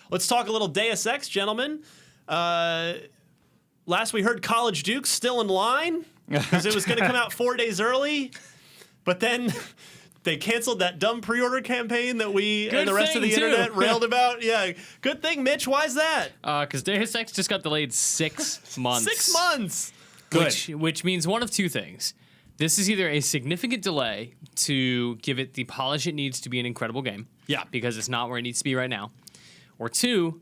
let's talk a little Deus Ex, gentlemen. Last we heard, College Duke's still in line because it was going to come out 4 days early, but then they canceled that dumb pre-order campaign that we and the rest of the internet railed about. Yeah, good thing, Mitch. Why is that? Because Deus Ex just got delayed 6 months. 6 months. Good. Which means one of two things. This is either a significant delay to give it the polish it needs to be an incredible game. Yeah. Because it's not where it needs to be right now. Or two,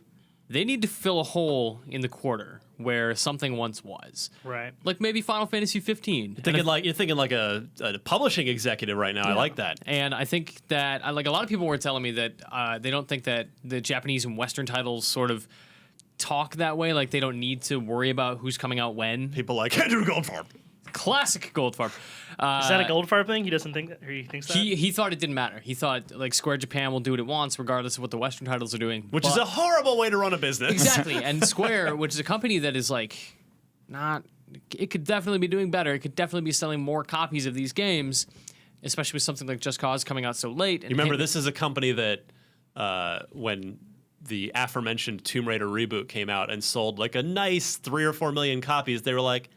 they need to fill a hole in the quarter where something once was. Right. Like maybe Final Fantasy 15. You're thinking like a publishing executive right now. Yeah. I like that. And I think that like a lot of people were telling me that they don't think that the Japanese and Western titles sort of talk that way. Like they don't need to worry about who's coming out when. People like Andrew Goldfarb. Classic Goldfarb. Is that a Goldfarb thing? He doesn't think that, or he thinks that? He thought it didn't matter. He thought like Square Japan will do what it wants regardless of what the Western titles are doing. Which is a horrible way to run a business. Exactly. And Square, which is a company that is like not, it could definitely be doing better. It could definitely be selling more copies of these games, especially with something like Just Cause coming out so late. And you remember, this is a company that when the aforementioned Tomb Raider reboot came out and sold like a nice 3 or 4 million copies, they were like,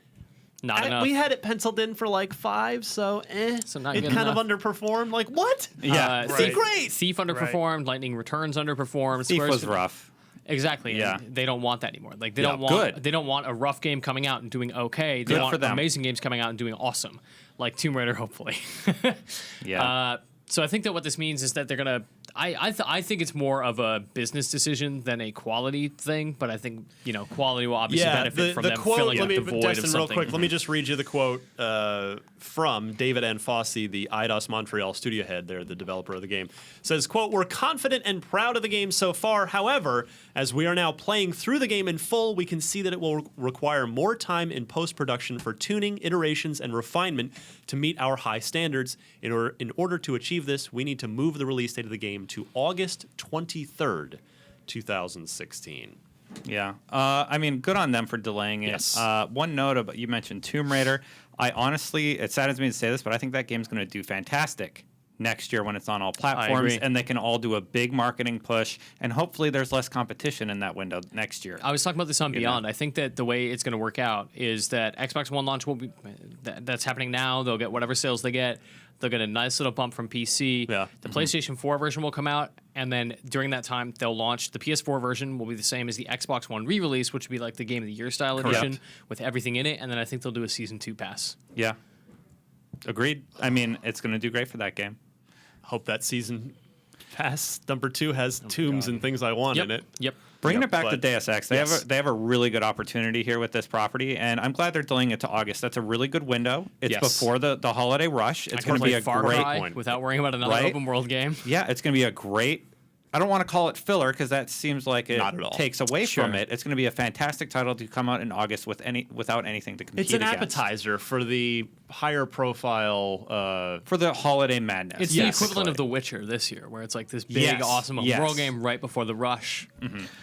not enough. We had it penciled in for like 5, so So not it good kind enough. of underperformed. Like, what? Yeah, Right. Great. Thief underperformed. Lightning Returns underperformed. Thief Square's was rough. Exactly. Yeah. And they don't want that anymore. Like they Yeah, don't want. good. They don't want a rough game coming out and doing okay. They Good want for them. amazing games coming out and doing awesome, like Tomb Raider, hopefully. Yeah. So I think that what this means is that they're gonna. I think it's more of a business decision than a quality thing. But I think quality will obviously benefit from them quote, filling up the void Destin, of something. real quick, let me just read you the quote from David N. Fossey, the Eidos Montreal studio head there, the developer of the game. Says, quote, "We're confident and proud of the game so far. However, as we are now playing through the game in full, we can see that it will require more time in post-production for tuning, iterations, and refinement to meet our high standards. In order to achieve this, we need to move the release date of the game to August 23rd, 2016. Yeah. I mean, good on them for delaying it. Yes. One note about, you mentioned Tomb Raider. I honestly, it saddens me to say this, but I think that game's going to do fantastic next year when it's on all platforms, agree. and they can all do a big marketing push, and hopefully there's less competition in that window next year. I was talking about this on Beyond. I think that the way it's going to work out is that Xbox One launch will be that's happening now. They'll get whatever sales they get. They'll get a nice little bump from PC. Yeah. The PlayStation 4 version will come out, and then during that time, they'll launch the PS4 version will be the same as the Xbox One re-release, which would be like the Game of the Year style edition with everything in it, and then I think they'll do a Season 2 pass. Yeah. Agreed. I mean, it's going to do great for that game. Hope that season pass number 2 has tombs and things I want in it. Yep. Bringing Yep, it back to but- Deus Ex, they have a really good opportunity here with this property, and I'm glad they're delaying it to August. That's a really good window. It's Yes. before the holiday rush. It's I going can to be play a Far great Cry point. without worrying about another Right? open world game. Yeah, it's going to be a great. I don't want to call it filler because that seems like it Not at all. takes away Sure. from it. It's going to be a fantastic title to come out in August without anything to compete It's an against. appetizer for the higher profile. For the holiday madness. It's Yes. the equivalent of The Witcher this year, where it's like this big, Yes. awesome open Yes. world game right before the rush.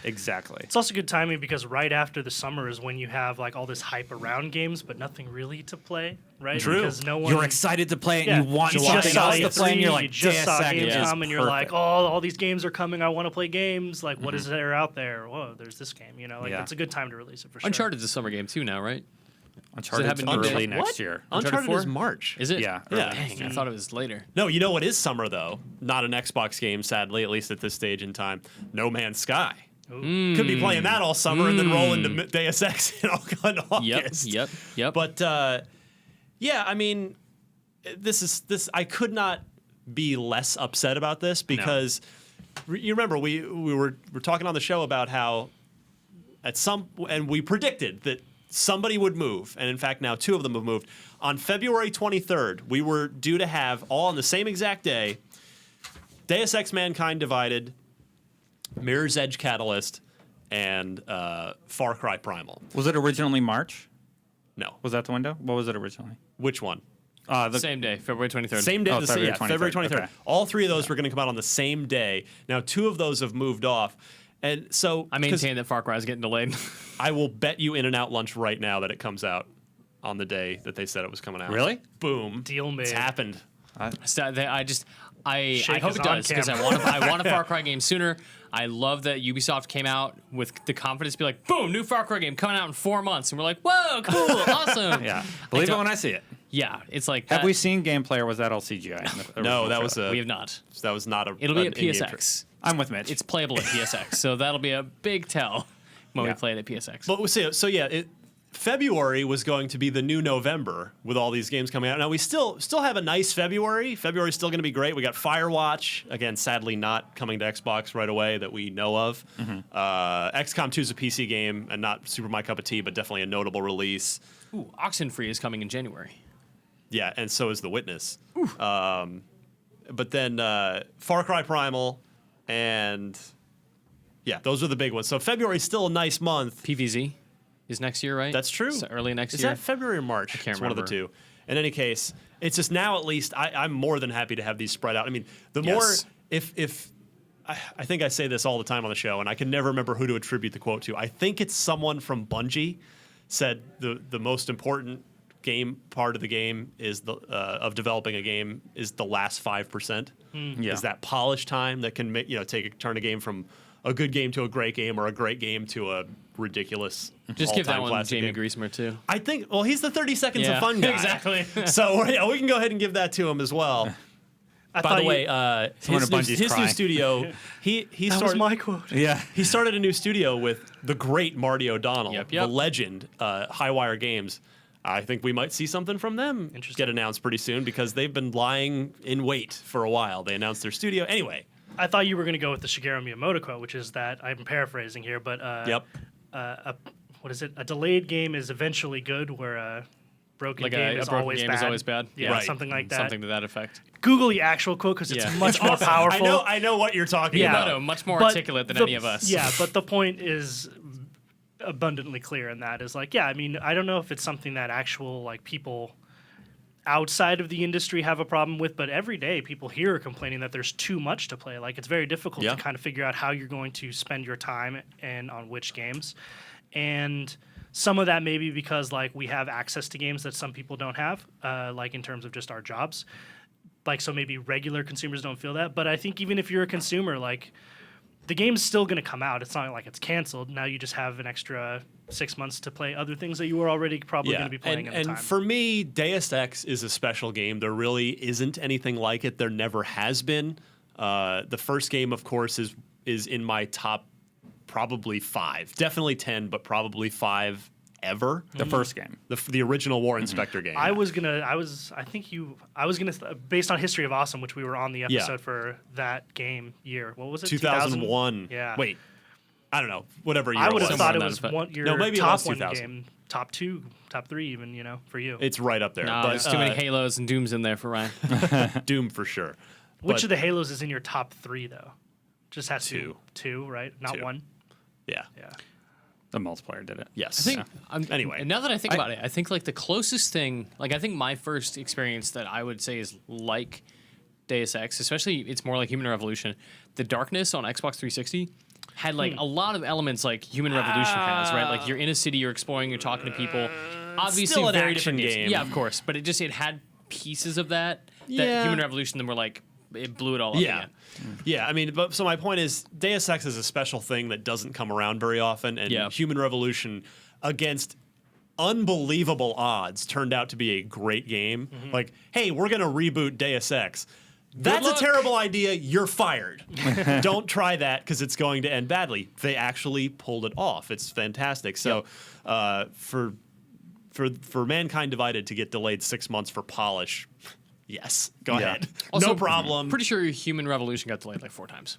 Exactly. It's also good timing because right after the summer is when you have like all this hype around games, but nothing really to play, right? True. Because no one. You're excited to play it Yeah, and you want you something just saw else to play and E3, you're you like, just saw Deus Ex is Gamescom and you're like, perfect. oh, all these games are coming. I want to play games. Like, what is there out there? Whoa, there's this game. Like Yeah. it's a good time to release it for sure. Uncharted's a summer game too now, right? Uncharted's happen Monday? early next What? year. Uncharted 4? is March. Is it? Yeah. Yeah. Dang, I thought it was later. No, you know what is summer though? Not an Xbox game, sadly, at least at this stage in time. No Man's Sky. Could be playing that all summer and then roll into Deus Ex in August. Yep. But yeah, I mean, this. I could not be less upset about this because you remember we were talking on the show about how and we predicted that somebody would move, and in fact now 2 of them have moved. On February 23rd, we were due to have all on the same exact day Deus Ex Mankind Divided, Mirror's Edge Catalyst, and Far Cry Primal. Was it originally March? No. Was that the window? What was it originally? Which one? Same day, February 23rd. Same day, Oh, February February 23rd. 23rd. Okay. All 3 of those were going to come out on the same day. Now 2 of those have moved off. And so I maintain that Far Cry is getting delayed. I will bet you In-N-Out lunch right now that it comes out on the day that they said it was coming out. Really? Boom. Deal made. It's happened. So I Shake hope is it on does because camera. I want a Far Cry game sooner. I love that Ubisoft came out with the confidence to be like, boom, new Far Cry game coming out in 4 months. And we're like, whoa, cool, awesome. Yeah, believe it when I see it. Yeah, it's like Have that. we seen gameplay, or was that all CGI? No, that was We have not. that was not a. It'll be an at in-game PSX. I'm with Mitch. It's playable at PSX, so that'll be a big tell when Yeah. we play it at PSX. But so yeah, February was going to be the new November with all these games coming out. Now we still have a nice February. February's still going to be great. We got Firewatch, again, sadly not coming to Xbox right away that we know of. XCOM 2 is a PC game and not super my cup of tea, but definitely a notable release. Ooh, Oxenfree is coming in January. Yeah, and so is The Witness. But then Far Cry Primal, and yeah, those are the big ones. So February's still a nice month. PVZ is next year, right? That's true. So early next Is year. that February or March? I can't it's one of the remember. two. In any case, it's just now at least I'm more than happy to have these spread out. I mean, the more Yes. if I think I say this all the time on the show, and I can never remember who to attribute the quote to. I think it's someone from Bungie said the most important game part of the game is of developing a game is the last 5%. Yeah. Is that polish time that can make turn a game from a good game to a great game, or a great game to a ridiculous. Just give that all-time one classic Jamie game. Griesemer too. I think. Well, he's the 30 seconds of fun guy. exactly. So yeah, we can go ahead and give that to him as well. I By thought the you- way, Someone his, at new, Bungie's his new crying. studio. He that was started. my quote. Yeah. He started a new studio with the great Marty O'Donnell, Yep. the legend, Highwire Games. I think we might see something from them get announced pretty soon because they've been lying in wait for a while. They announced their studio. Anyway, I thought you were going to go with the Shigeru Miyamoto quote, which is that I'm paraphrasing here, but yep. What is it? A delayed game is eventually good, where a broken Like game, a is, broken always game bad. is always bad. Yeah, Right. something like that. Something to that effect. Google the actual quote because it's Yeah. much more powerful. I know what you're talking Yeah. about. No, much more But articulate than any of us. Yeah, but the point is abundantly clear in that is like, yeah, I mean, I don't know if it's something that actual like people outside of the industry have a problem with, but every day people here are complaining that there's too much to play. Like it's very difficult Yeah. to kind of figure out how you're going to spend your time and on which games. And some of that may be because like we have access to games that some people don't have, like in terms of just our jobs. Like so maybe regular consumers don't feel that. But I think even if you're a consumer, like the game's still going to come out. It's not like it's canceled. Now you just have an extra 6 months to play other things that you were already probably going to be playing at the and time. for me, Deus Ex is a special game. There really isn't anything like it. There never has been. The first game, of course, is in my top probably 5. Definitely 10, but probably 5 ever. The first game. The original War Inspector game. I was gonna, based on History of Awesome, which we were on the episode Yeah. for that game year. What was it? 2001. Yeah. Wait. I don't know. Whatever year I it would was. have thought it Somewhere in was that one your No, maybe it top was one 2000. game, top 2, top 3 even, for you. It's right up there. No, but there's too many Halos and Dooms in there for Ryan. Doom for sure. Which but- of the Halos is in your top 3 though? Just has to be Two. 2, right? Not 2. 1. Yeah. Yeah. The multiplayer did it. Yes. I think, Anyway. now that I think about it, I think like the closest thing, like I think my first experience that I would say is like Deus Ex, especially it's more like Human Revolution. The Darkness on Xbox 360 had like a lot of elements like Human Revolution has, right? Like you're in a city, you're exploring, you're talking to people. Obviously, still an very action different games. game. Yeah, of course, but it had pieces of that. Yeah. That Human Revolution then were like it blew it all up Yeah. again. Yeah, I mean, but so my point is Deus Ex is a special thing that doesn't come around very often, and Yeah. Human Revolution, against unbelievable odds, turned out to be a great game. Like, hey, we're going to reboot Deus Ex. That's a luck. terrible idea. You're fired. Don't try that because it's going to end badly. They actually pulled it off. It's fantastic. So for Mankind Divided to get delayed 6 months for polish, yes, go Yeah. ahead. Also, no problem. Pretty sure Human Revolution got delayed like 4 times.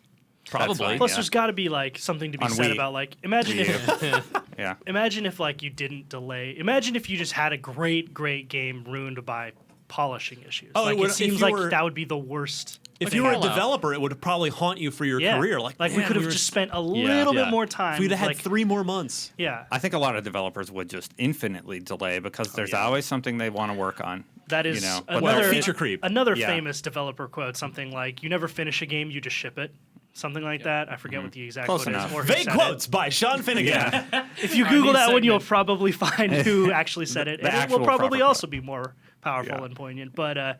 Probably. Plus, Yeah. there's got to be like something to be On said Wii. about like imagine if Yeah. imagine if like you didn't delay. Imagine if you just had a great game ruined by polishing issues. Oh, it like would- it if seems you like were- that would be the worst. If Like you were a Fallout. developer, it would probably haunt you for your Yeah, career. Like we man, could have were- just spent a little Yeah. bit more time. If we'd have had like, 3 more months. Yeah, I think a lot of developers would just infinitely delay because there's yeah. always something they want to work on. that is you know, but another they'll- feature creep. Another Yeah. famous developer quote, something like "You never finish a game, you just ship it." Something like that. I forget what the exact Close quote enough. is. Or who Vague said quotes by Sean Finnegan. Yeah. It. If you Google that one, you'll segment. probably find who actually said it. the And it will actual probably proper also quote. be more powerful Yeah. and poignant. But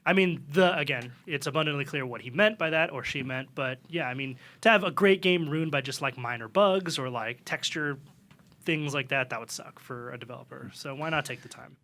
I mean, again, it's abundantly clear what he meant by that or she meant, but yeah, I mean, to have a great game ruined by just like minor bugs or like texture things like that would suck for a developer. So why not take the time?